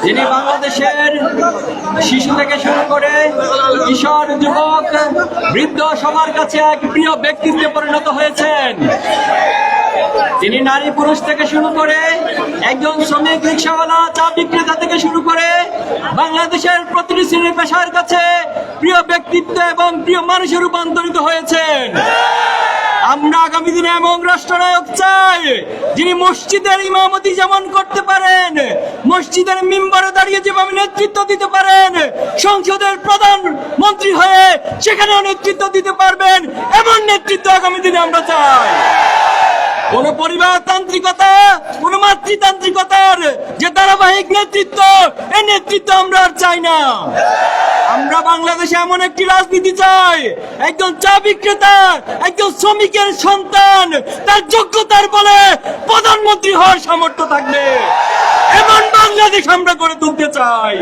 যিনি বাংলাদেশের শিশু থেকে শুরু করে কিশোর, যুবক, বৃদ্ধ সবার কাছে এক প্রিয় ব্যক্তিত্বে পরিণত হয়েছেন। তিনি নারী পুরুষ থেকে শুরু করে একজন শ্রমিক, রিক্সাওয়ালা, চা বিক্রেতা থেকে শুরু করে বাংলাদেশের প্রতিটি শ্রেণী পেশার কাছে প্রিয় ব্যক্তিত্ব এবং প্রিয় মানুষে রূপান্তরিত হয়েছেন। আমরা আগামী দিনে এমন রাষ্ট্রনায়ক চাই যিনি মসজিদের ইমামতি যেমন করতে পারেন, মসজিদের মিম্বরে দাঁড়িয়ে যেভাবে নেতৃত্ব দিতে পারেন, সংসদের প্রধান মন্ত্রী হয়ে সেখানেও নেতৃত্ব দিতে পারবেন, এমন নেতৃত্ব আগামী দিনে আমরা চাই। কোন পরিবারতান্ত্রিকতা, কোন মাতৃতান্ত্রিকতার যে ধারাবাহিক নেতৃত্ব, এই নেতৃত্ব আমরা আর চাই না। আমরা বাংলাদেশে এমন একটি রাজনীতি চাই, একজন চা বিক্রেতা, একজন শ্রমিকের সন্তান তার যোগ্যতার বলে প্রধানমন্ত্রী হওয়ার সামর্থ্য থাকবে, এমন বাংলাদেশ আমরা গড়ে তুলতে চাই।